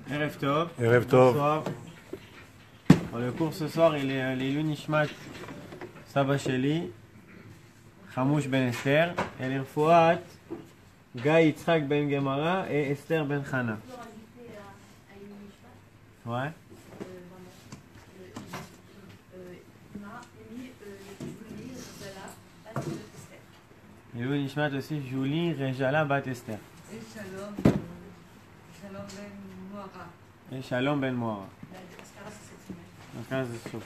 Erev Tov. Erev Tov. Bonsoir. Bon, le cours ce soir, il est les Nishmat Saba Sheli, Hamouch Ben Esther, et les Refouat, Guy Yitzhak Ben Gemara et Esther Ben Chana. Ouais. Léo Nishmat aussi, Julie Rejala Bat Esther. Et Shalom Ben Moara. Et Shalom Ben Moara. Dans ce cas-là, c'est cette semaine.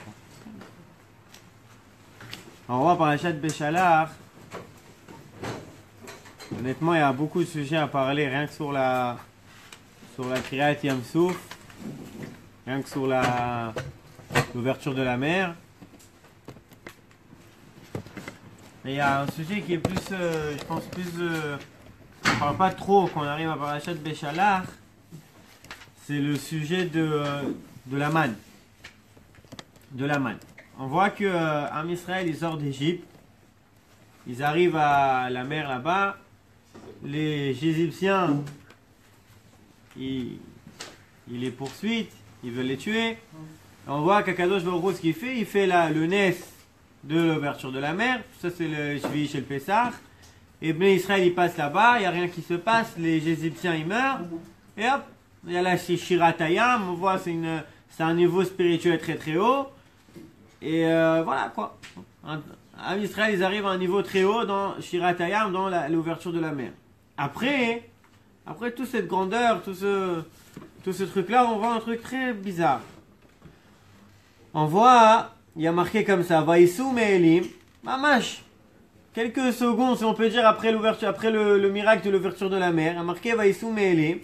On voit par la chatte Béchalach. Honnêtement, il y a beaucoup de sujets à parler, rien que sur la Kriyat Yam Souf, rien que sur l'ouverture de la mer. Mais il y a un sujet qui est plus, je pense, on parle pas trop quand on arrive à Parashat Béchalach, c'est le sujet de la manne. De la manne. On voit que Am Israël, ils sortent d'Égypte, ils arrivent à la mer là-bas, les Égyptiens, ils les poursuivent, ils veulent les tuer. On voit qu'Akadosh Baruch Hu, ce qu'il fait, il fait le nes de l'ouverture de la mer, ça c'est le Shvi chez le Pessah, et Bnei Israël il passe là-bas, il n'y a rien qui se passe, les Égyptiens ils meurent, et hop, il y a la Shirat Hayam, on voit c'est un niveau spirituel très très haut, et voilà quoi. À Israël ils arrivent à un niveau très haut dans Shirat Hayam, dans l'ouverture de la mer. Après toute cette grandeur, tout ce truc là, on voit un truc très bizarre. On voit, il y a marqué comme ça, Vaïsou Me'elim, Mamash. Quelques secondes, si on peut dire, après l'ouverture, après le miracle de l'ouverture de la mer, il y a marqué Vaïsou Me'elim,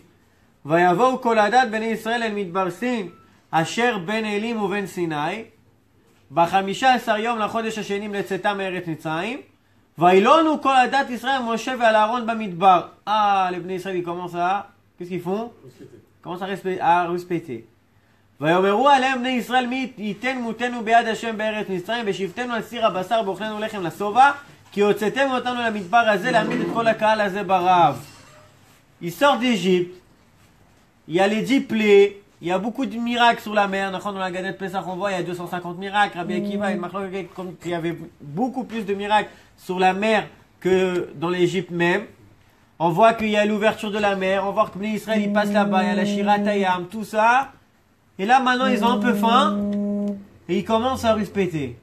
Vayavo Koladat Ben Israël El Midbar Sin, Asher Ben Elim ou Ben Sinai, Bachamisha Asar Yom Lachodesh Hashenim Letzeta Me'eret Mitzrayim, Vailonu Koladat Israël Moshe Ve'al Aaron Bamidbar. Ah, les Ben Israël, ils commencent à, qu'est-ce qu'ils font? Ils commencent à respecter. ויאמרו עליהם בני ישראל מי ייתן מותנו ביד השם בארץ מצרים ושבטנו על סיר הבשר ואוכלנו לחם לשובע כי הוצאתם אותנו למדבר הזה להעמיד את כל הקהל הזה ברעב. Ils sortent d'Égypte, il y a les 10 plaies, il y a beaucoup de miracles sur la mer. Dans la Gadet Pessah on voit il y a 250 miracles. Rabbi Akiva il y avait beaucoup plus de miracles sur la mer que dans l'Égypte même. On voit qu'il y a l'ouverture de la mer, on voit que Bnei Israël ils passent là-bas, il y a la Shirat Hayam, tout ça. Et là, maintenant, ils ont un peu faim et ils commencent à respecter.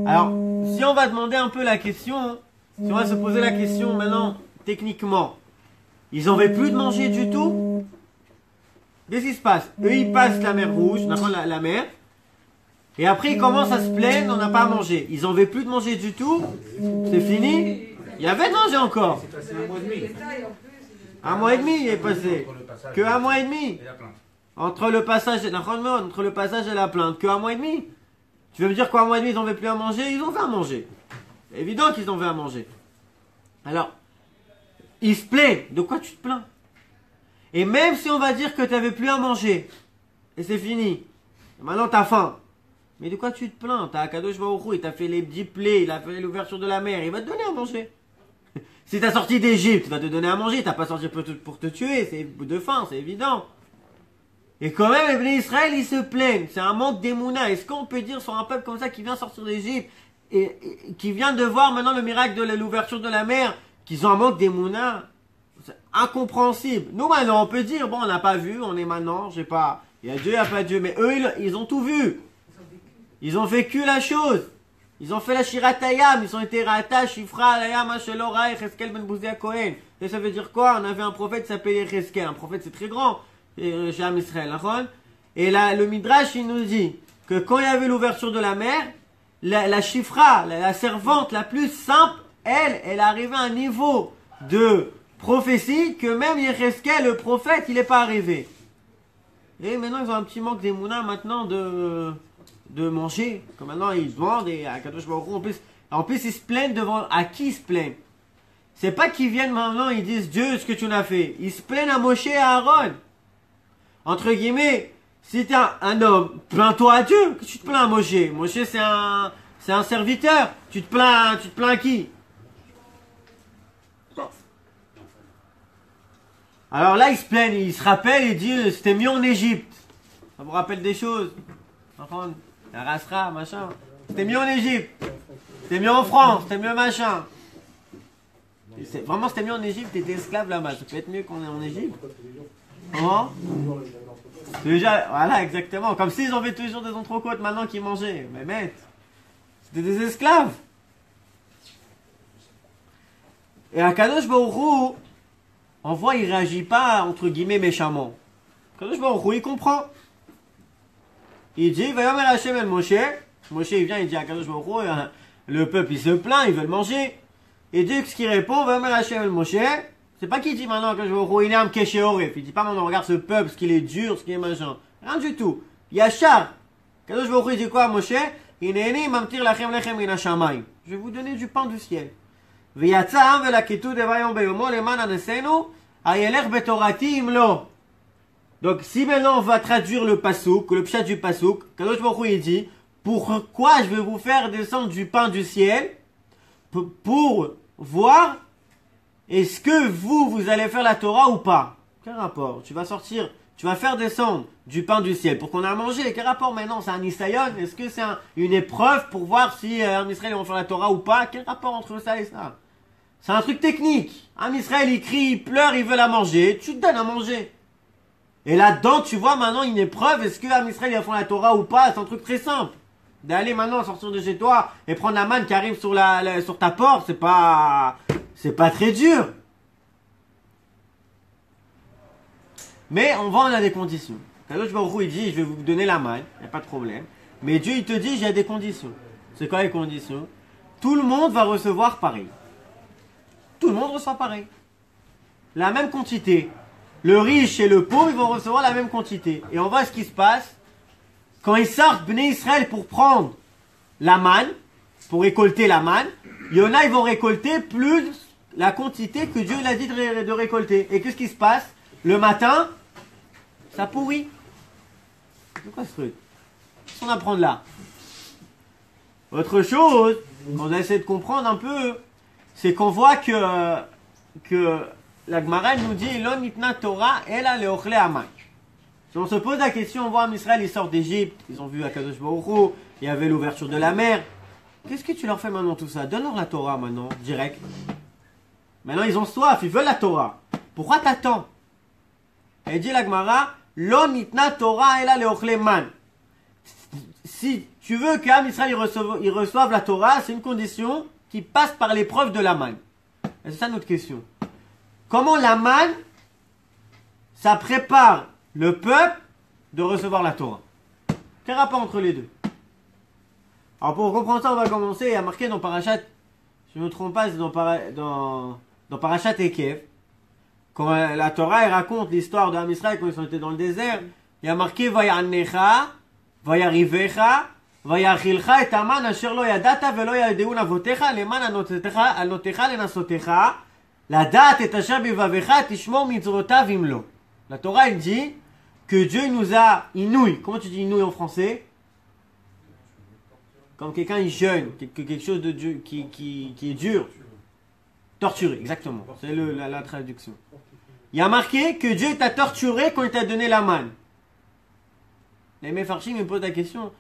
Alors, si on va demander un peu la question, si on va se poser la question maintenant, techniquement, ils n'en veulent plus de manger du tout? Qu'est-ce qui se passe? Eux, ils passent la mer Rouge, la mer, et après, ils commencent à se plaindre, on n'a pas à manger. Ils n'en veulent plus de manger du tout? C'est fini? Il y avait de manger encore. C'est passé un mois et demi. Un mois et demi, il est passé. Que un mois et demi. Entre le passage et la plainte, qu'un mois et demi. Tu veux me dire qu'un mois et demi, ils n'en veulent plus à manger? Ils ont fait à manger. C'est évident qu'ils ont fait à manger. Alors, ils se plaignent. De quoi tu te plains? Et même si on va dire que tu n'avais plus à manger, et c'est fini, maintenant tu as faim, mais de quoi tu te plains? T'as Akadosh Baruch Hu, il t'a fait les 10 plaies, il a fait l'ouverture de la mer, il va te donner à manger. Si tu as sorti d'Égypte, il va te donner à manger, tu n'as pas sorti pour te tuer, c'est de faim, c'est évident. Et quand même, les Bnei Israël, ils se plaignent. C'est un manque d'émouna. Est-ce qu'on peut dire sur un peuple comme ça qui vient sortir d'Égypte et qui vient de voir maintenant le miracle de l'ouverture de la mer, qu'ils ont un manque d'émouna? C'est incompréhensible. Nous, maintenant, on peut dire, bon, on n'a pas vu, on est maintenant, je sais pas, il y a Dieu, il n'y a pas Dieu. Mais eux, ils ont tout vu. Ils ont vécu la chose. Ils ont fait la Shirat Hayam, ils ont été Rata, Shifra, Hayam, Ashelo, Raï, Cheskel, Ben Bouzia, Cohen. Et ça veut dire quoi? On avait un prophète qui s'appelait Cheskel. Un prophète, c'est très grand. Et Am Israël, et là, le Midrash, il nous dit que quand il y avait l'ouverture de la mer, la Shifra, la servante la plus simple, elle arrivait à un niveau de prophétie que même Yecheskel, le prophète, il n'est pas arrivé. Et maintenant, ils ont un petit manque d'émouna maintenant de manger. Comme maintenant, ils demandent, et à Kadosh Baruch Hu, en plus, ils se plaignent devant, à qui ils se plaignent? C'est pas qu'ils viennent maintenant, ils disent Dieu, ce que tu n'as fait. Ils se plaignent à Moshe et à Aaron. Entre guillemets, si t'es un homme, plains-toi à Dieu. Que tu te plains à Moshe? Moshe, c'est un serviteur. Tu te plains à qui? Alors là, ils se plaignent, ils se rappellent, ils disent c'était mieux en Égypte. Ça vous rappelle des choses? La rasera, machin. C'était mieux en Égypte. C'était mieux en France, c'était mieux machin. Vraiment, c'était mieux en Égypte, t'étais esclave là-bas. Ça peut être mieux qu'on est en Égypte. Comment? Déjà, voilà, exactement. Comme s'ils ont fait tous les jours des entrecôtes maintenant qu'ils mangeaient. Mais mec, c'était des esclaves. Et Akadosh Baruch Hu, on voit, il réagit pas, entre guillemets, méchamment. Akadosh Baruch Hu, il comprend. Il dit, va y avoir Hachem el Moshe. Moshe, il vient, il dit à Akadosh Baruch Hu, le peuple, il se plaint, ils veulent manger. Et Dieu, ce qu'il répond, va y avoir Hachem el Moshe. C'est pas qu'il dit maintenant Akadosh Baruch Hu, il est un kesheoref. Il dit pas maintenant, regarde ce peuple, ce qu'il est dur, ce qu'il est machin. Rien du tout. Yachar. Akadosh Baruch Hu, il dit quoi à Moshe? Hineni mamtir lachem lechem min hashamayim. Je vais vous donner du pain du ciel. Donc, si maintenant on va traduire le pasouk, le pshat du pasouk, Kadosh Baruch Hu il dit, pourquoi je vais vous faire descendre du pain du ciel pour voir est-ce que vous allez faire la Torah ou pas? Quel rapport? Tu vas faire descendre du pain du ciel pour qu'on a mangé. Quel rapport maintenant? C'est un isayon? Est-ce que c'est une épreuve pour voir si en Israël ils vont faire la Torah ou pas? Quel rapport entre ça et ça? C'est un truc technique. En Israël, il crie, il pleure, il veut la manger. Tu te donnes à manger. Et là-dedans, tu vois maintenant une épreuve. Est-ce que en Israël, ils font la Torah ou pas? C'est un truc très simple. D'aller maintenant sortir de chez toi et prendre la manne qui arrive sur ta porte, c'est pas très dur. Mais on a des conditions. Kadosh Baruch Hu, il dit, je vais vous donner la manne, il n'y a pas de problème. Mais Dieu, il te dit, j'ai des conditions. C'est quoi les conditions? Tout le monde va recevoir pareil. Tout le monde reçoit pareil. La même quantité. Le riche et le pauvre, ils vont recevoir la même quantité. Et on voit ce qui se passe. Quand ils sortent, Bnei Israël, pour prendre la manne, pour récolter la manne, il y en a, ils vont récolter plus la quantité que Dieu l'a dit de récolter. Et qu'est-ce qui se passe? Le matin, ça pourrit. C'est quoi ce truc? Qu'est-ce qu'on apprend de là? Autre chose, on a essayé de comprendre un peu, c'est qu'on voit que la Gemara nous dit Lo nitna Torah ela leochle aman. Si on se pose la question, on voit en Israël, ils sortent d'Égypte, ils ont vu Akadosh Baruch Hu, il y avait l'ouverture de la mer. Qu'est-ce que tu leur fais maintenant tout ça? Donne-leur la Torah maintenant, direct. Maintenant ils ont soif, ils veulent la Torah. Pourquoi t'attends? Elle dit la Gemara Lo nitna Torah ela leochle man. Si tu veux qu'Am Israël ils reçoivent la Torah, c'est une condition qui passe par l'épreuve de la manne. Et c'est ça notre question. Comment la manne, ça prépare le peuple de recevoir la Torah? Quel rapport entre les deux? Alors pour comprendre ça, on va commencer à marquer dans Parashat, je ne me trompe pas, c'est dans Parashat Ekev. Quand la Torah elle raconte l'histoire de Am Israël quand ils ont été dans le désert, il y a marqué Vayanecha, Vayarivecha, Vayachilcha et aman asher lo yadata velo yadeun avotecha leman anotecha lenasotecha la date et asher bivavecha tishmor mitzvotav imlo. La Torah elle dit que Dieu nous a inouï. Comment tu dis inouï en français? Comme quelqu'un il jeûne, quelque chose de Dieu qui est dur. Torturé, exactement. C'est la traduction. Il y a marqué que Dieu t'a torturé quand il t'a donné la manne. Les Mefarshim me posent la question.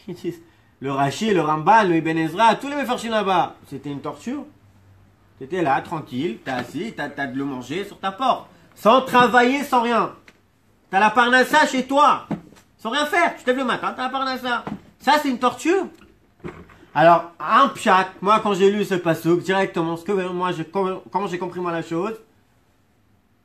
Ils disent, le Rashi, le Ramban, le Ibn Ezra, tous les Mefarshim là-bas, c'était une torture. Tu étais là, tranquille, t'as assis, t'as de le manger sur ta porte. Sans travailler, sans rien. T'as la parnassa chez toi. Sans rien faire. Tu te lèves le matin, t'as la parnassa. Ça, c'est une torture. Alors, un pshat, moi, quand j'ai lu ce passouk, directement, comment j'ai compris moi la chose,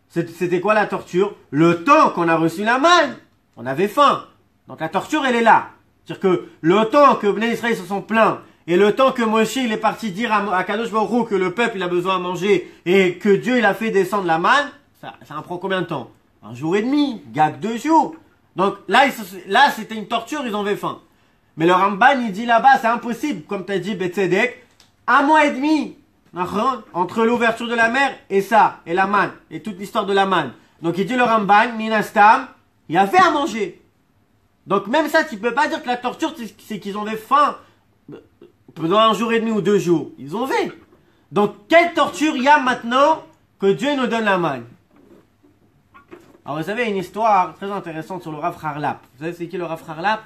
c'était quoi la torture? Le temps qu'on a reçu la manne, on avait faim. Donc la torture, elle est là. C'est-à-dire que le temps que Bnei Israël se sont plaints, et le temps que Moshe il est parti dire à Kadosh Baruch Hu que le peuple il a besoin de manger, et que Dieu il a fait descendre la manne, ça en prend combien de temps? 1 jour et demi, gag 2 jours. Donc là c'était une torture, ils avaient faim. Mais le Ramban il dit là-bas, c'est impossible, comme tu as dit Betzedek, 1 mois et demi, entre l'ouverture de la mer et ça, et la manne, et toute l'histoire de la manne. Donc il dit le Ramban, Minastam, il y avait à manger. Donc même ça, tu peux pas dire que la torture, c'est qu'ils ont faim pendant 1 jour et demi ou 2 jours. Ils ont fait. Donc quelle torture il y a maintenant que Dieu nous donne la manne? Alors vous savez, une histoire très intéressante sur le Rav Harlap. Vous savez c'est qui le Rav Harlap?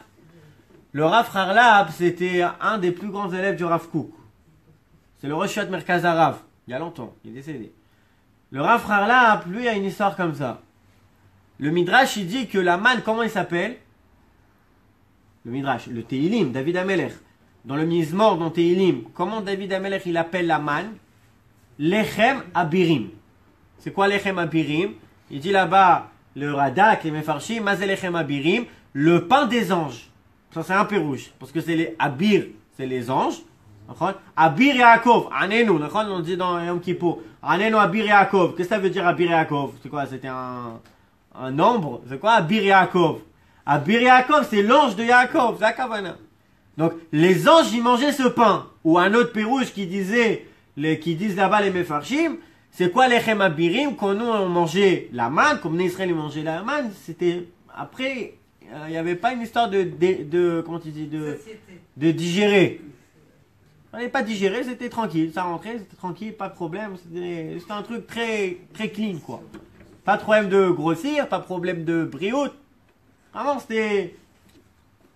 Le Rav Harlap, c'était un des plus grands élèves du Rav Kook. C'est le Rosh Hashanah Merkaz Harav. Il y a longtemps, il est décédé. Le Rav Harlap, lui, a une histoire comme ça. Le Midrash, il dit que la manne, comment il s'appelle? Le Midrash, le Teilim, David Amelech. Dans le Mizmor, dans Teilim, comment David Amelech, il appelle la manne? Lechem Abirim. C'est quoi Lechem Abirim? Il dit là-bas, le Radak, les Mefarshim, Mazel Lechem Abirim, le pain des anges. Ça, c'est un peu rouge. Parce que c'est les Abir, c'est les anges. Abir Yaakov, Anenu, on dit dans Yom Kippur, Anenu Abir Yaakov. Qu'est-ce que ça veut dire Abir Yaakov? C'est quoi? C'était un nombre. C'est quoi Abir Yaakov? Abir Yaakov, c'est l'ange de Yaakov, c'est la Kavana. Donc, les anges, ils mangeaient ce pain. Ou un autre pérouge qui disait, qui disent là-bas les Mefarshim, c'est quoi les Chem Abirim? Quand nous, on mangeait la manne, comme les Israël, ils mangeaient la manne, c'était, après, il n'y avait pas une histoire comment tu dis, de digérer. On n'allait pas digérer, c'était tranquille, ça rentrait, c'était tranquille, pas de problème, c'était un truc très, très clean, quoi. Pas de problème de grossir, pas de problème de brioute. Vraiment, c'était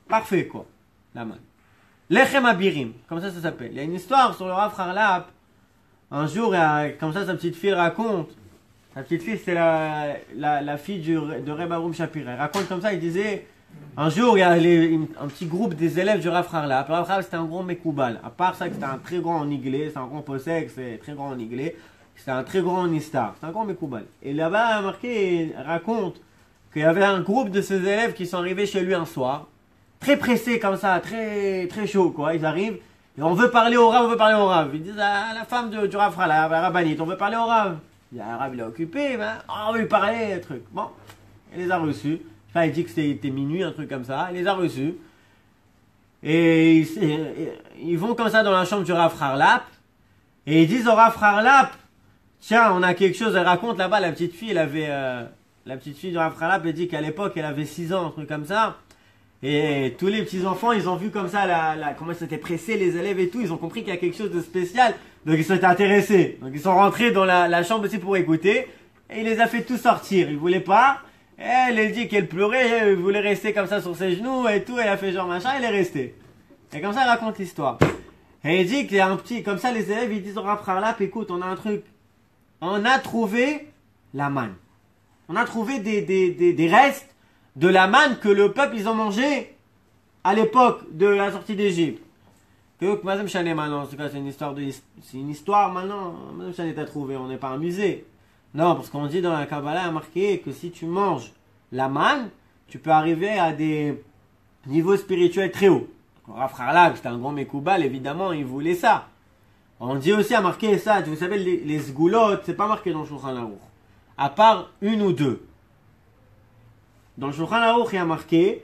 parfait, quoi, la manne. Lechem Abirim, comme ça s'appelle. Il y a une histoire sur le Rav Harlap. Un jour, comme ça, sa petite fille raconte. Sa petite fille, c'est la fille de Reb Avraham Shapira. Elle raconte comme ça, il disait, un jour, il y a un petit groupe des élèves du Rav Harlap. Le Rav Harlap, c'était un grand Mekoubal. À part ça, c'était un très grand en Iglé, c'est un grand Posek, c'est très grand en Iglé. C'était un très grand en Istar. C'est un grand Mekoubal. Et là-bas, marqué, il raconte qu'il y avait un groupe de ses élèves qui sont arrivés chez lui un soir. Très pressés comme ça, très, très chaud, quoi. Ils arrivent. Et on veut parler au Rav, on veut parler au Rav. Ils disent à la femme du Rav Harlap, la Rabbanite, on veut parler au Rav. Le Rav, il est occupé, ben, on veut lui parler, un truc. Bon, il les a reçus. Enfin, il dit que c'était minuit, un truc comme ça. Il les a reçus. Et ils vont comme ça dans la chambre du Rav Harlap. Et ils disent au Rav Harlap, tiens, on a quelque chose. Elle raconte là-bas, la petite fille, la petite fille du Rav Harlap, elle dit qu'à l'époque, elle avait 6 ans, un truc comme ça. Et tous les petits enfants, ils ont vu comme ça comment ils s'étaient pressés, les élèves et tout, ils ont compris qu'il y a quelque chose de spécial, donc ils sont intéressés. Donc ils sont rentrés dans la chambre aussi pour écouter, et il les a fait tous sortir, ils voulaient pas. Et elle dit qu'elle pleurait, elle voulait rester comme ça sur ses genoux et tout, elle a fait genre machin, elle est restée. Et comme ça, elle raconte l'histoire. Et il dit qu'il y a un petit, comme ça les élèves, ils disent au Rav Harlap, écoute, on a un truc, on a trouvé la manne. On a trouvé des restes de la manne que le peuple ils ont mangé à l'époque de la sortie d'Égypte. Maintenant, c'est une histoire maintenant. Madame Chané t'a trouvé, on n'est pas un musée. Non, parce qu'on dit dans la Kabbalah, il y a marqué que si tu manges la manne, tu peux arriver à des niveaux spirituels très hauts. Rav Harlap, c'était un grand Mekoubal, évidemment, il voulait ça. On dit aussi à marquer ça, vous savez, les sgoulottes, c'est pas marqué dans le Shulchan Aruch. À part une ou deux. Dans le Shulchan Aruch, il y a marqué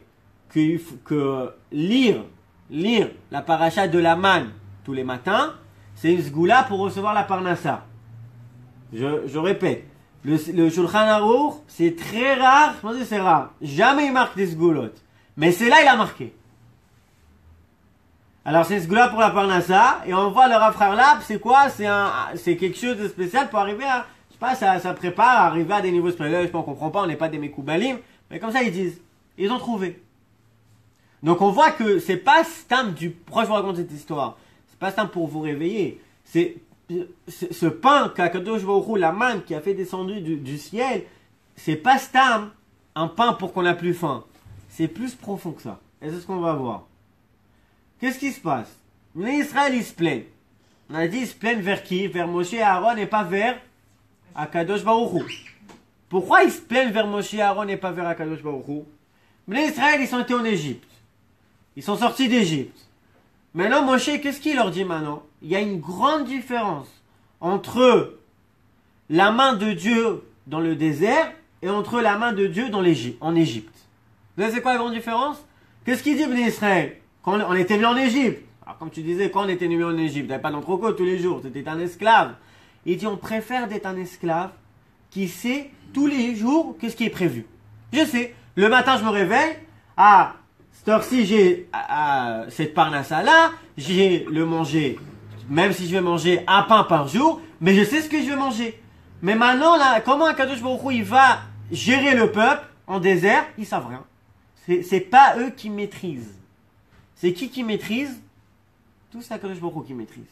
que lire la paracha de la manne tous les matins, c'est une sgoula pour recevoir la parnassa. Je répète, le Shulchan Aruch, c'est très rare, je pense que c'est rare. Jamais il marque des sgoulottes. Mais c'est là il a marqué. Alors c'est une sgoula pour la parnassa, et on voit le Rav Harlap, c'est quoi? C'est quelque chose de spécial pour arriver à, je sais pas, ça prépare à arriver à des niveaux spirituels, je sais pas, on comprend pas, on n'est pas des Mekoubalim. Mais comme ça, ils disent. Ils ont trouvé. Donc on voit que c'est pas simple pourquoi je vous raconte cette histoire? C'est pas simple pour vous réveiller. C'est ce pain qu'Akadosh Baruch Hu, la manne qui a fait descendre du ciel, c'est pas simple un pain pour qu'on a plus faim. C'est plus profond que ça. Et c'est ce qu'on va voir. Qu'est-ce qui se passe? Les Israël, ils se plaignent. On a dit, ils se plaignent vers qui? Vers Moshe et Aaron et pas vers Akadosh Baruch Hu. Pourquoi ils se plaignent vers Moshe et Aaron et pas vers Akadosh Baruch Hu? Les Israël, ils sont été en Égypte. Ils sont sortis d'Égypte. Maintenant, Moshe, qu'est-ce qu'il leur dit maintenant? Il y a une grande différence entre la main de Dieu dans le désert et entre la main de Dieu en Égypte. Vous savez c'est quoi la grande différence? Qu'est-ce qu'il dit, les Israël? Quand on était mis en Égypte. Alors, comme tu disais, quand on était mis en Égypte, t'avais pas d'entrecôte tous les jours, t'étais un esclave. Il dit, on préfère d'être un esclave qui sait tous les jours qu'est-ce qui est prévu. Je sais, le matin je me réveille, cette heure-ci j'ai cette parnassa-là, j'ai le manger, même si je vais manger un pain par jour, mais je sais ce que je vais manger. Mais maintenant, là, comment Akadosh Baruch Hu, il va gérer le peuple en désert, ils savent rien. C'est pas eux qui maîtrisent. C'est qui maîtrise? Tout c'est Akadosh Baruch Hu qui maîtrise.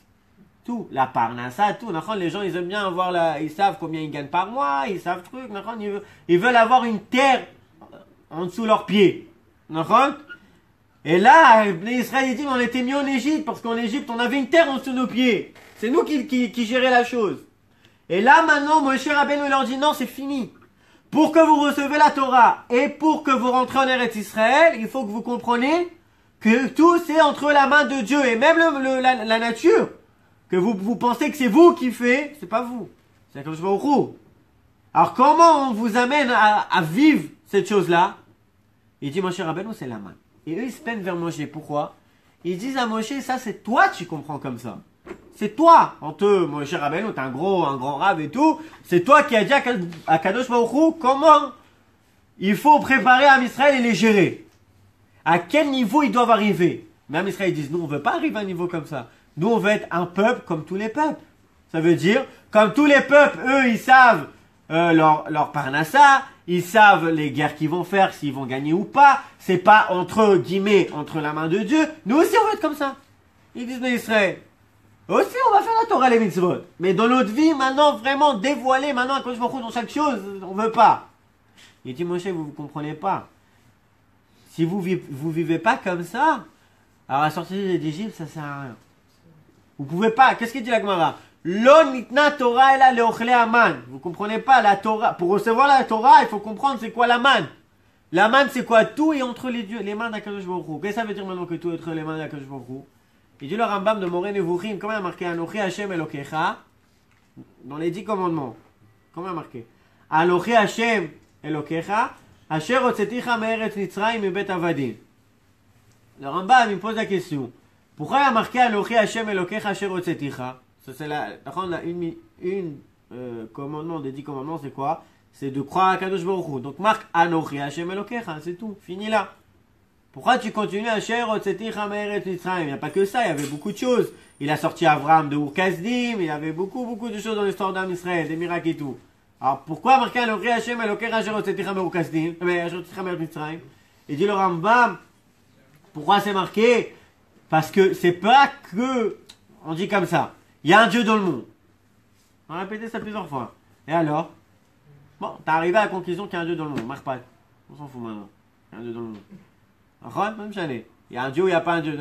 Tout, la parnassa, tout. Les gens, ils aiment bien avoir ils savent combien ils gagnent par mois, ils savent truc. Ils veulent avoir une terre en dessous de leurs pieds. Et là, les Israélites, on était mis en Égypte parce qu'en Égypte, on avait une terre en dessous de nos pieds. C'est nous qui gérait la chose. Et là, maintenant, Moshe Rabbeinu leur dit non, c'est fini. Pour que vous recevez la Torah et pour que vous rentrez en Eretz Israël, il faut que vous compreniez que tout c'est entre la main de Dieu. Et même la nature, que vous pensez que c'est vous qui fait, c'est pas vous. C'est comme je vois au roux. Alors comment on vous amène à vivre cette chose-là? Il dit Moshe Rabbeinu, c'est la main. Et eux, ils se plaignent vers Moshe. Pourquoi? Ils disent à Moshe, ça c'est toi tu comprends comme ça. C'est toi, Moshe Rabbeinu, t'es un grand rave et tout. C'est toi qui as dit à Kadosh Baruch Hu comment il faut préparer Am Israël et les gérer. À quel niveau ils doivent arriver. Mais Am Israël, ils disent, nous on veut pas arriver à un niveau comme ça. Nous on veut être un peuple comme tous les peuples. Ça veut dire, comme tous les peuples, eux ils savent leur parnassa, ils savent les guerres qu'ils vont faire, s'ils vont gagner ou pas. C'est pas entre guillemets, entre la main de Dieu. Nous aussi on veut être comme ça. Ils disent, mais Israël, aussi on va faire la Torah les mitzvot. Mais dans notre vie, maintenant vraiment dévoiler, maintenant quand je me retrouve dans chaque chose, on veut pas. Il dit, Moshe, vous comprenez pas. Si vous vivez pas comme ça, alors la sortie d'Égypte, ça sert à rien. Vous pouvez pas. Qu'est-ce qu'il dit la Gemara? Lo nitna Torah ela leochle aman. Vous comprenez pas la Torah. Pour recevoir la Torah, il faut comprendre c'est quoi la manne. La manne, c'est quoi? Tout est entre les mains d'Akadosh Baruch Hu. Qu'est-ce que ça veut dire maintenant que tout est entre les mains d'Akadosh Baruch Hu? Il dit le Rambam de Moreh Nevuchim, comment il a marqué Anochi Hashem Elokecha dans les 10 commandements? Comment il a marqué? Anochi Hashem Elokecha Asher hotzeticha me'eretz Mitzrayim mibet avadim. Le Rambam il me pose la question. Pourquoi il a marqué Anochi Hashem Elokecha Asher hotzeticha? Ça c'est une commandement des 10 commandements, c'est quoi? C'est de croire à Kadosh Baruch Hu. Donc marque Anochi Hashem Elokecha, c'est tout, fini là. Pourquoi tu continues à Asher hotzeticha me'eretz Mitzrayim? Il n'y a pas que ça, il y avait beaucoup de choses. Il a sorti Abraham de Ur Kasdim, il y avait beaucoup de choses dans l'histoire d'Am Israël, des miracles et tout. Alors pourquoi marquer Anochi Hashem Elokecha Asher hotzeticha me'Ur Kasdim, Asher hotzeticha me'eretz Mitzrayim? Il dit le Rambam, pourquoi c'est marqué? Parce que c'est pas que on dit comme ça. Il y a un Dieu dans le monde. On a répété ça plusieurs fois. Et alors? Bon, t'es arrivé à la conclusion qu'il y a un Dieu dans le monde. Marque pas. On s'en fout maintenant. Il y a un Dieu dans le monde. Même chané. Il y a un Dieu ou il n'y a pas un Dieu.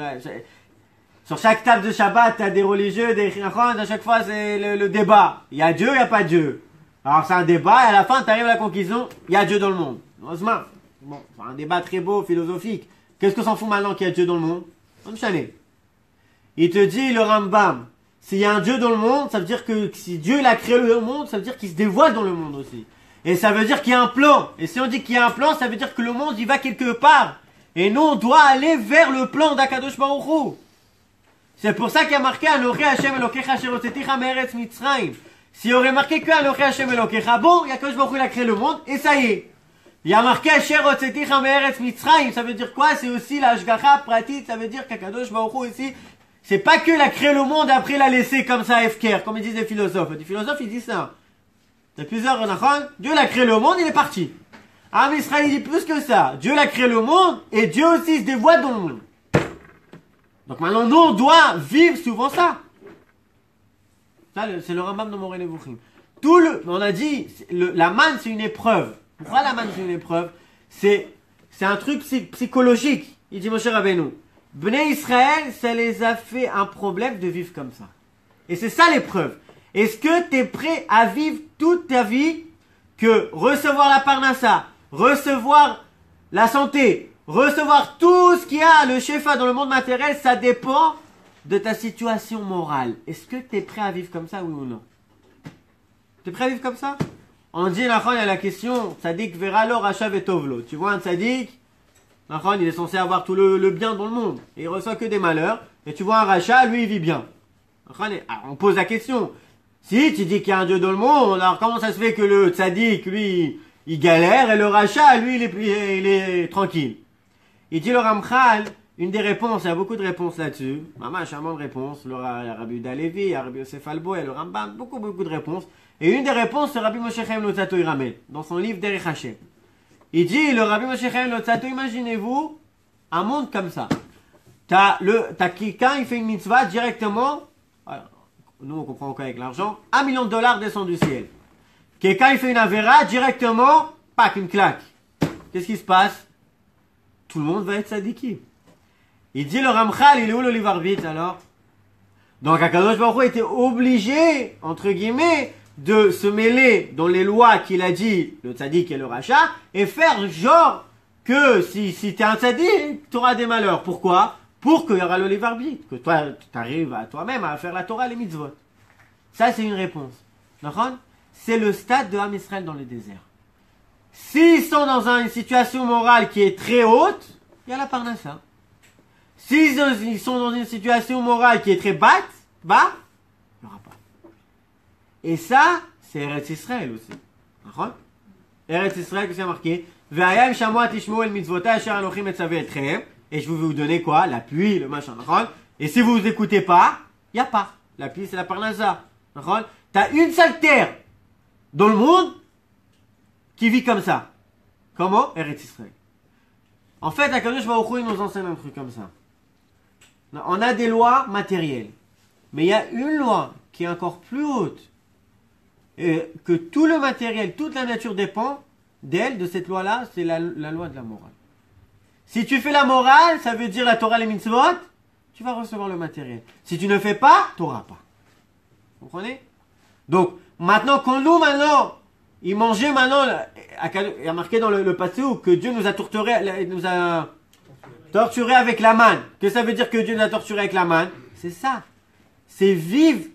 Sur chaque table de Shabbat, t'as des religieux, des chachons, à chaque fois c'est le débat. Il y a Dieu ou il n'y a pas Dieu. Alors c'est un débat et à la fin t'arrives à la conclusion, il y a Dieu dans le monde. Heureusement. Bon, c'est un débat très beau, philosophique. Qu'est-ce qu'on s'en fout maintenant qu'il y a Dieu dans le monde? Même chané. Il te dit le Rambam. S'il y a un Dieu dans le monde, ça veut dire que si Dieu il a créé le monde, ça veut dire qu'il se dévoile dans le monde aussi. Et ça veut dire qu'il y a un plan. Et si on dit qu'il y a un plan, ça veut dire que le monde il va quelque part. Et nous on doit aller vers le plan d'Akadosh Baruch Hu. C'est pour ça qu'il y a marqué Anochi Hashem Elokecha Asher hotzeticha me'eretz Mitzrayim. S'il y aurait marqué que Anochi Hashem Elokecha, bon, Akadosh Baruch Hu il a créé le monde et ça y est. Il y a marqué Asher hotzeticha me'eretz Mitzrayim, ça veut dire quoi? C'est aussi la Hashgacha pratique, ça veut dire qu'Akadosh Baruch Hu ici, c'est pas que il a créé le monde et après il l'a laissé comme ça à FKR, comme ils disent les philosophes. Les philosophes ils disent ça. Il y a plusieurs renachon. Dieu l'a créé le monde, il est parti. Am Israël il dit plus que ça. Dieu l'a créé le monde et Dieu aussi se dévoile dans le monde. Donc maintenant nous on doit vivre souvent ça. Ça c'est le Rambam de Moreh Nevuchim. On a dit la manne c'est une épreuve. Pourquoi la manne c'est une épreuve? C'est un truc psychologique. Il dit Moshe Rabbeinu. Bnei Israël, ça les a fait un problème de vivre comme ça. Et c'est ça l'épreuve. Est-ce que tu es prêt à vivre toute ta vie que recevoir la parnassa, recevoir la santé, recevoir tout ce qu'il y a, le shefa dans le monde matériel, ça dépend de ta situation morale. Est-ce que tu es prêt à vivre comme ça, oui ou non? Tu es prêt à vivre comme ça? On dit, il y a la question, tzadik veralo, rachav et tovlo. Tu vois un tzadik, il est censé avoir tout le bien dans le monde. Et il reçoit que des malheurs. Et tu vois un rachat, lui il vit bien. On pose la question. Si tu dis qu'il y a un Dieu dans le monde, alors comment ça se fait que le tzaddik, lui, il galère et le rachat, lui, il est tranquille? Il dit le Ramchal, une des réponses, il y a beaucoup de réponses là-dessus. Maman, charmant de réponses. Le Rabbi Uda Levi, le Rabbi Yosef Albo et le Rambam, beaucoup de réponses. Et une des réponses, c'est Rabbi Moshe Chaim Lotzato il ramène dans son livre Derech Hashem. Il dit, le Rabbi Moshe Chaim Lotzato, imaginez-vous un monde comme ça. T'as quelqu'un, il fait une mitzvah directement, alors, nous on comprend encore avec l'argent, $1 million descend du ciel. Quelqu'un, il fait une avéra, directement, pack, une claque. Qu'est-ce qui se passe? Tout le monde va être sadiki. Il dit, le Ramchal, il est où le livre arbitre alors? Donc Akadosh Baruch Hu était obligé, entre guillemets, de se mêler dans les lois qu'il a dit, le tzaddik et le rachat, et faire genre que si t'es un tzaddik, t'auras des malheurs. Pourquoi? Pour qu'il y aura le livre arbitre, que toi, t'arrives à toi-même à faire la Torah, les mitzvot. Ça, c'est une réponse. D'accord? C'est le stade de Am Israël dans le désert. S'ils sont dans une situation morale qui est très haute, il y a la parnassa. S'ils sont dans une situation morale qui est très bas, il n'y aura pas. Et ça, c'est Eretz Israël aussi. D'accord? Eretz Israël, que c'est marqué. Ve'ayam shamoa tishmou el mitzvotay asher anochim etzavé etchem. Et je vais vous donner quoi? La pluie, le machin. D'accord? Et si vous écoutez pas, il n'y a pas. La pluie, c'est la parnassa. D'accord? T'as une seule terre dans le monde qui vit comme ça. Comment? Eretz Israël. En fait, Akadosh Baruch Hu nous enseigne un truc comme ça. On a des lois matérielles. Mais il y a une loi qui est encore plus haute. Et que tout le matériel, toute la nature dépend d'elle, de cette loi-là, c'est la loi de la morale. Si tu fais la morale, ça veut dire la Torah, les mitzvot, tu vas recevoir le matériel. Si tu ne fais pas, tu n'auras pas. Vous comprenez? Donc, maintenant, il mangeait maintenant, il y a marqué dans le passouk que Dieu nous a torturé avec la manne. Que ça veut dire que Dieu nous a torturé avec la manne? C'est ça. C'est vivre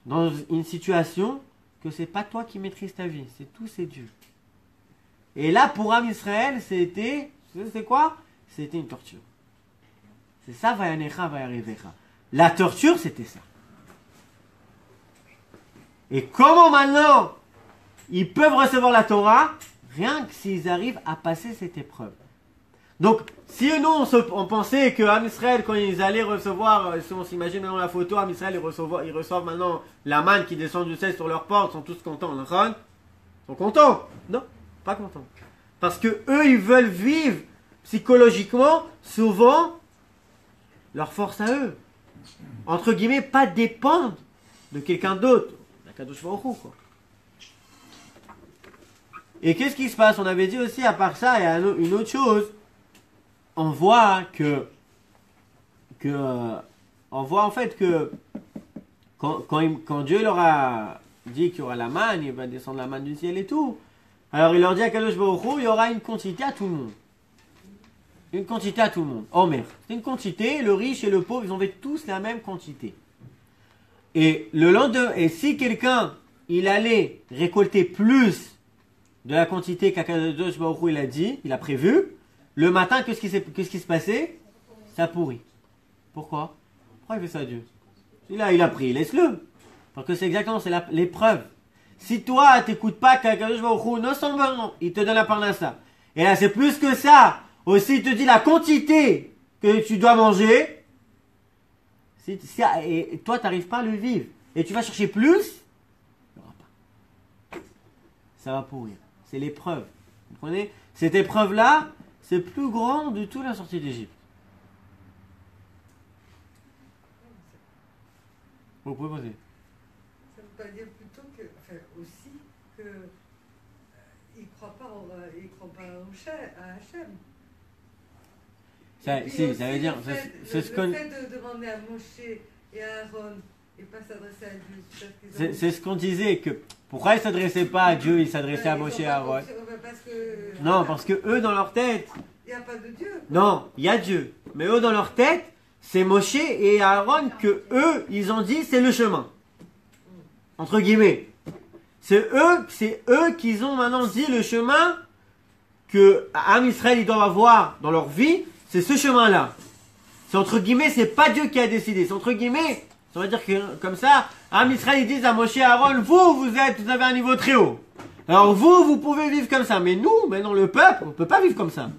dans une situation que c'est pas toi qui maîtrise ta vie, c'est tout, c'est Dieu. Et là, pour Am Israël, c'est quoi? C'était une torture. C'est ça, Vayanecha, Vayarevecha. La torture, c'était ça. Et comment maintenant ils peuvent recevoir la Torah? Rien que s'ils arrivent à passer cette épreuve. Donc, si nous, on pensait que Am Israël, quand ils allaient recevoir, si on s'imagine maintenant la photo, Am Israël, ils reçoivent maintenant la manne qui descend du ciel sur leur porte, ils sont tous contents. Ils sont contents? Non, pas contents. Parce que eux, ils veulent vivre psychologiquement, souvent, leur force à eux. Entre guillemets, pas dépendre de quelqu'un d'autre. La Kadosh Baruch Hu, quoi. Et qu'est-ce qui se passe? On avait dit aussi, à part ça, il y a une autre chose. On voit on voit en fait que quand Dieu leur a dit qu'il y aura la manne, il va descendre la manne du ciel et tout. Alors il leur dit à Kadosh Baruch Hu, il y aura une quantité à tout le monde. Une quantité à tout le monde. Omer. C'est une quantité, le riche et le pauvre, ils ont tous la même quantité. Et le lendemain, et si quelqu'un, il allait récolter plus de la quantité qu'Akadosh Baruch Hu il a dit, il a prévu, le matin, qu'est-ce qui se passait? Ça pourrit. Pourquoi? Pourquoi il fait ça, Dieu? Il a pris, laisse-le. Parce que c'est exactement, c'est l'épreuve. Si toi, t'écoutes pas qu'Akadosh Baruch Hu, non seulement, il te donne la parnassa. Et là, c'est plus que ça. Aussi, il te dit la quantité que tu dois manger. Et toi, t'arrives pas à le vivre. Et tu vas chercher plus, il n'y aura pas. Ça va pourrir. C'est l'épreuve. Vous comprenez? Cette épreuve-là, c'est plus grand du tout la sortie d'Égypte. Vous pouvez poser. Ça ne veut pas dire plutôt que, enfin aussi, que il ne croit pas à Hachem. Ça veut dire, c'est ce qu'on... Le fait de demander à Moshe et à Aaron et pas s'adresser à Dieu. C'est ce qu'on disait, que pourquoi ils ne s'adressaient pas à Dieu, ils s'adressaient à Moshe et à Aaron. Non, parce que eux, dans leur tête... Il n'y a pas de Dieu. Non, il y a Dieu. Mais eux, dans leur tête, c'est Moshe et Aaron que eux, ils ont dit, c'est le chemin. Entre guillemets. C'est eux qui ont maintenant dit le chemin que Am Israël, ils doivent avoir dans leur vie, c'est ce chemin-là. C'est entre guillemets, c'est pas Dieu qui a décidé. C'est entre guillemets, ça veut dire que comme ça, Am Israël, ils disent à Moshe et Aaron, vous avez un niveau très haut. Alors vous pouvez vivre comme ça. Mais nous, maintenant le peuple, on ne peut pas vivre comme ça.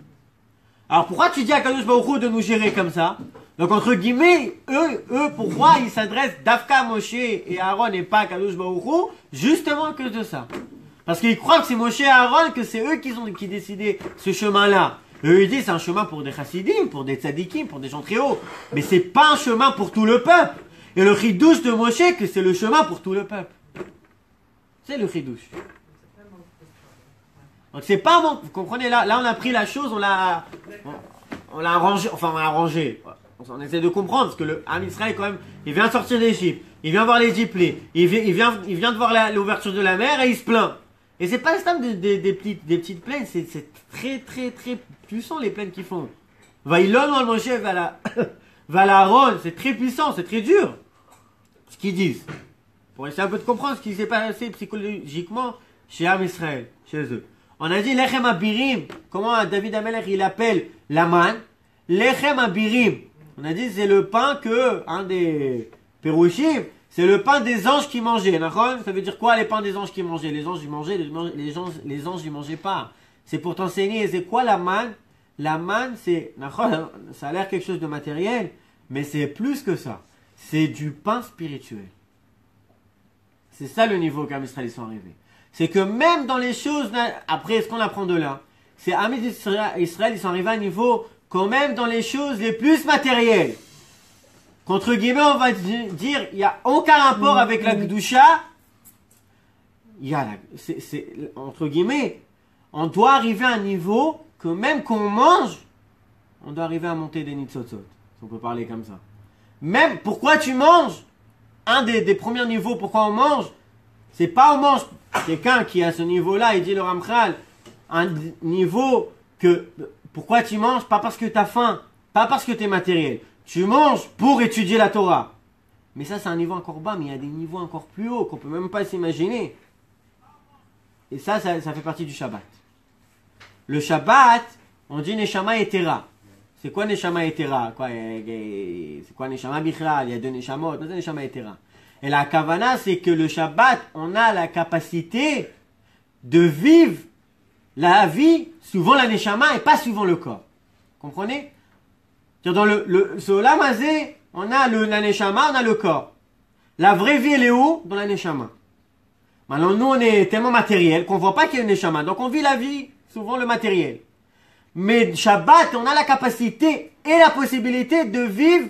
Alors pourquoi tu dis à Kadosh Baruch Hu de nous gérer comme ça? Donc, entre guillemets, eux, pourquoi ils s'adressent d'Afka, Moshe et Aaron et pas Kadosh Baruch Hu, justement à cause de ça. Parce qu'ils croient que c'est Moshe et Aaron, que c'est eux qui décidaient ce chemin-là. Eux, ils disent c'est un chemin pour des chassidim, pour des tzadikim, pour des gens très hauts. Mais c'est pas un chemin pour tout le peuple. Et le chidouche de Moshe, que c'est le chemin pour tout le peuple. C'est le chidouche. Donc c'est pas bon, vous comprenez, là on a pris la chose, on l'a arrangé, enfin on l'a arrangé. On essaie de comprendre, parce que le Ham Israël quand même, il vient de sortir d'Égypte, il vient voir les Égyptiens, il vient de voir l'ouverture de la mer et il se plaint. Et c'est pas le stade des petites plaines, c'est très très très puissant les plaines qu'ils font. Vaïlon al Moshe Aaron, c'est très puissant, c'est très dur. Ce qu'ils disent. Pour essayer un peu de comprendre ce qui s'est passé psychologiquement chez Ham Israël, chez eux. On a dit Lechem Abirim, comment David Amelech il appelle la manne. Lechem Abirim, on a dit c'est le pain que, un des Pérouchim, c'est le pain des anges qui mangeaient. Ça veut dire quoi les pains des anges qui mangeaient? Les anges ils mangeaient, les anges ils mangeaient pas. C'est pour t'enseigner, c'est quoi la manne? La manne c'est, ça a l'air quelque chose de matériel, mais c'est plus que ça. C'est du pain spirituel. C'est ça le niveau qu'Am Israël ils sont arrivés. C'est que même dans les choses, après ce qu'on apprend de là, c'est Amis Israël, ils sont arrivés à un niveau quand même dans les choses les plus matérielles. Contre guillemets, on va dire, il n'y a aucun rapport avec la Gdusha. Entre guillemets, on doit arriver à un niveau que même quand on mange, on doit arriver à monter des nitzotzot. Si on peut parler comme ça. Même, pourquoi tu manges? Un des premiers niveaux, pourquoi on mange? C'est pas on mange. Quelqu'un qui est à ce niveau-là, il dit le Ramchal, un niveau que, pourquoi tu manges? Pas parce que tu as faim, pas parce que tu es matériel. Tu manges pour étudier la Torah. Mais ça, c'est un niveau encore bas, mais il y a des niveaux encore plus hauts qu'on peut même pas s'imaginer. Et ça fait partie du Shabbat. Le Shabbat, on dit Neshama et Tera. C'est quoi Neshama et Tera? C'est quoi Neshama Bichral? Il y a deux Neshamot, c'est Neshama et Tera. Et la Kavana, c'est que le Shabbat, on a la capacité de vivre la vie suivant la Neshama et pas suivant le corps. Comprenez? Dans ce Olam Hazé, on a la Neshama, on a le corps. La vraie vie, elle est où? Dans la Neshama. Maintenant, nous, on est tellement matériel qu'on ne voit pas qu'il y a une Neshama. Donc, on vit la vie, souvent le matériel. Mais Shabbat, on a la capacité et la possibilité de vivre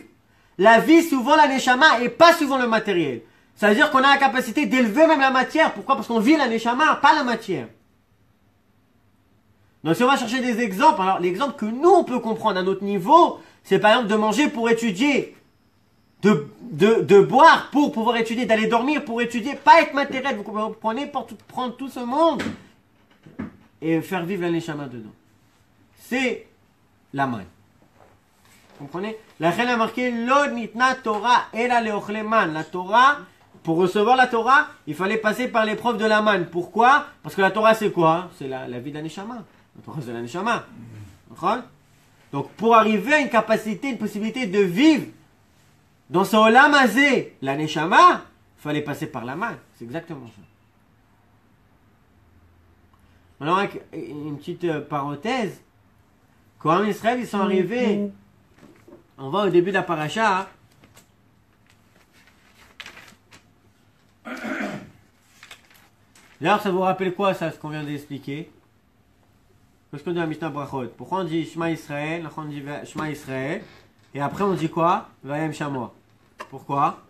la vie souvent la Neshama et pas souvent le matériel. Ça veut dire qu'on a la capacité d'élever même la matière. Pourquoi? Parce qu'on vit la Neshama, pas la matière. Donc si on va chercher des exemples, alors l'exemple que nous on peut comprendre à notre niveau, c'est par exemple de manger pour étudier, de boire pour pouvoir étudier, d'aller dormir pour étudier, pas être matériel. Vous comprenez? Pour prendre tout ce monde et faire vivre la Neshama dedans. C'est la main. Vous comprenez? La reine a marqué Lo nitna Torah ela leochleman. La Torah, pour recevoir la Torah, il fallait passer par l'épreuve de la manne. Pourquoi? Parce que la Torah c'est quoi? C'est la vie de la Neshama. La Torah c'est la Neshama. Donc pour arriver à une capacité, une possibilité de vivre dans ce Olam Hazé, la Neshama, il fallait passer par la manne. C'est exactement ça. Maintenant, une petite parenthèse. Quand en Israël ils sont arrivés, on va au début de la paracha. D'ailleurs, ça vous rappelle quoi, ça, ce qu'on vient d'expliquer? Qu'est-ce qu'on dit à Mishnah Brachot? Pourquoi on dit Shema Israël, on dit Shema Israël, et après on dit quoi? Vayem Shamoa. Pourquoi?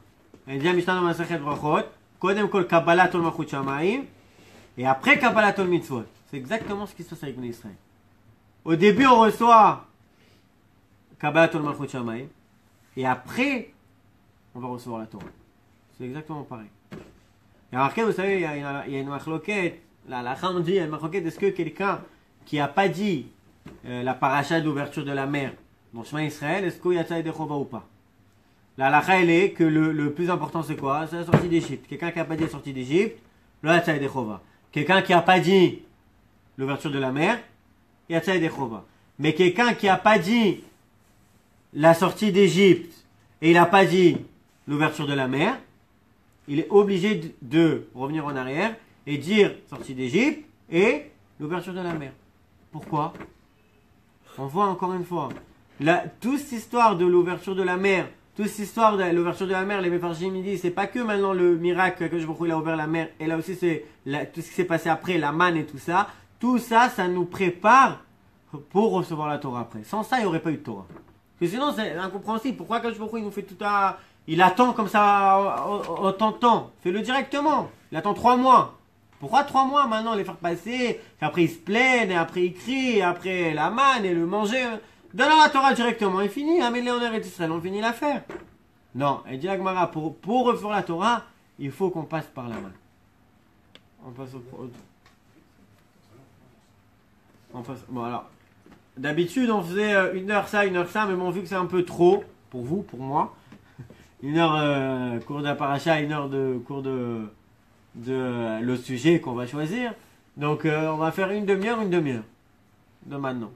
On dit à Mishnah dans Masechet Brachot, Kodem Kol Kabbalat Ol Malchut Shamayim, et après Kabbalat Ol Mitzvot. C'est exactement ce qui se passe avec Israël. Au début, on reçoit Kabbalat Ol Malchut Shamayim, et après, on va recevoir la Torah. C'est exactement pareil. Et remarquez, vous savez, il y a une machloket, la on dit, il y a une machloket, est-ce que quelqu'un qui n'a pas dit la paracha d'ouverture de la mer dans Shema Israël, est-ce qu'il y a Yatsa Yedei Chova ou pas? La halakha, elle est que le plus important c'est quoi? C'est la sortie d'Égypte. Quelqu'un qui n'a pas dit la sortie d'Égypte, le Yatsa Yedei Chova. Quelqu'un qui n'a pas dit l'ouverture de la mer, Yatsa Yedei Chova. Mais quelqu'un qui n'a pas dit la sortie d'Égypte et il n'a pas dit l'ouverture de la mer, il est obligé de revenir en arrière et dire sortie d'Égypte et l'ouverture de la mer. Pourquoi? On voit encore une fois Toute cette histoire de l'ouverture de la mer, toute cette histoire de l'ouverture de la mer, les Mefarshim ils disent, c'est pas que maintenant le miracle que je il a ouvert la mer, et là aussi c'est tout ce qui s'est passé après, la manne et tout ça, ça nous prépare pour recevoir la Torah après. Sans ça, il n'y aurait pas eu de Torah. Parce que sinon, c'est incompréhensible. Pourquoi Kadosh Baruch Hu, il nous fait tout à... Il attend comme ça autant de temps. Fais-le directement. Il attend 3 mois. Pourquoi 3 mois maintenant les faire passer, après ils se plaignent, et après ils crient, et après la manne et le manger. Donne la Torah directement, et fini. Amène-les en Eretz Israël, on finit l'affaire. Non, et dit la Gemara, pour refaire la Torah, il faut qu'on passe par la manne. On passe bon alors, d'habitude on faisait 1 heure ça, 1 heure ça, mais bon vu que c'est un peu trop, pour vous, pour moi, 1 heure cours d'Aparacha, 1 heure de cours de le sujet qu'on va choisir, donc on va faire une demi-heure de maintenant.